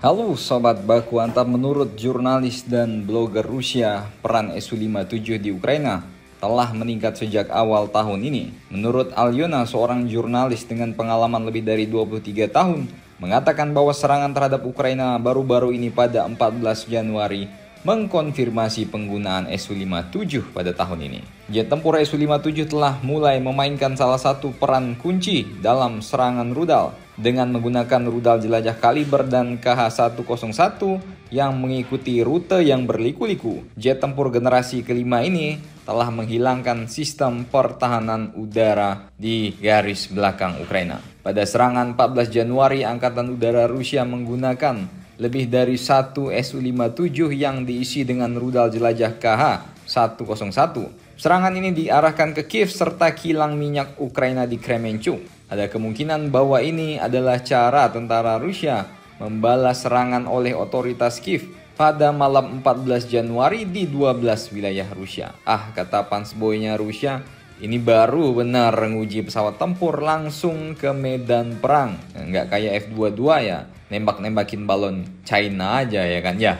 Halo Sobat Baku Hantam, menurut jurnalis dan blogger Rusia, peran Su-57 di Ukraina telah meningkat sejak awal tahun ini. Menurut Alyona, seorang jurnalis dengan pengalaman lebih dari 23 tahun, mengatakan bahwa serangan terhadap Ukraina baru-baru ini pada 14 Januari mengkonfirmasi penggunaan Su-57 pada tahun ini. Jet tempur Su-57 telah mulai memainkan salah satu peran kunci dalam serangan rudal dengan menggunakan rudal jelajah kaliber dan KH-101 yang mengikuti rute yang berliku-liku. Jet tempur generasi kelima ini telah menghilangkan sistem pertahanan udara di garis belakang Ukraina. Pada serangan 14 Januari, Angkatan Udara Rusia menggunakan lebih dari satu Su-57 yang diisi dengan rudal jelajah KH-101. Serangan ini diarahkan ke Kiev serta kilang minyak Ukraina di Kremenchuk. Ada kemungkinan bahwa ini adalah cara tentara Rusia membalas serangan oleh otoritas Kiev pada malam 14 Januari di 12 wilayah Rusia. Kata pansboynya Rusia, ini baru benar nguji pesawat tempur langsung ke medan perang. Nggak kayak F-22 ya, nembak-nembakin balon China aja ya kan ya.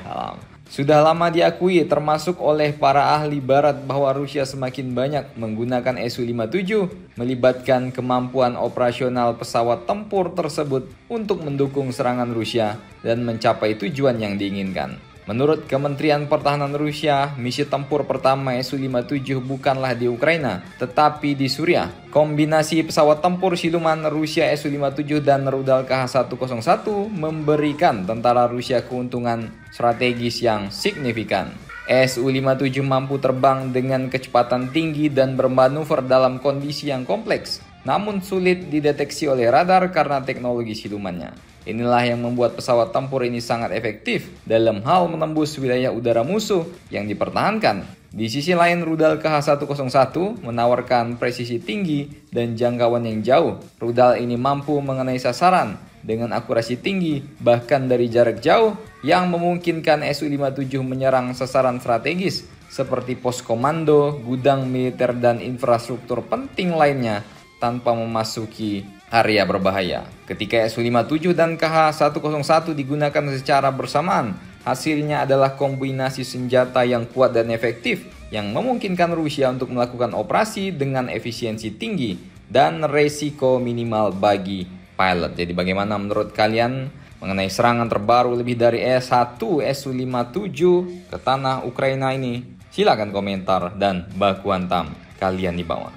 Sudah lama diakui termasuk oleh para ahli barat bahwa Rusia semakin banyak menggunakan Su-57, melibatkan kemampuan operasional pesawat tempur tersebut untuk mendukung serangan Rusia dan mencapai tujuan yang diinginkan. Menurut Kementerian Pertahanan Rusia, misi tempur pertama Su-57 bukanlah di Ukraina, tetapi di Suriah. Kombinasi pesawat tempur siluman Rusia Su-57 dan rudal KH-101 memberikan tentara Rusia keuntungan strategis yang signifikan. Su-57 mampu terbang dengan kecepatan tinggi dan bermanuver dalam kondisi yang kompleks, namun sulit dideteksi oleh radar karena teknologi silumannya. Inilah yang membuat pesawat tempur ini sangat efektif dalam hal menembus wilayah udara musuh yang dipertahankan. Di sisi lain, rudal KH-101 menawarkan presisi tinggi dan jangkauan yang jauh. Rudal ini mampu mengenai sasaran dengan akurasi tinggi, bahkan dari jarak jauh, yang memungkinkan Su-57 menyerang sasaran strategis seperti pos komando, gudang militer, dan infrastruktur penting lainnya tanpa memasuki area berbahaya. Ketika Su-57 dan KH-101 digunakan secara bersamaan, hasilnya adalah kombinasi senjata yang kuat dan efektif yang memungkinkan Rusia untuk melakukan operasi dengan efisiensi tinggi dan resiko minimal bagi pilot. Jadi bagaimana menurut kalian mengenai serangan terbaru lebih dari S1 Su-57 ke tanah Ukraina ini? Silakan komentar dan baku hantam kalian di bawah.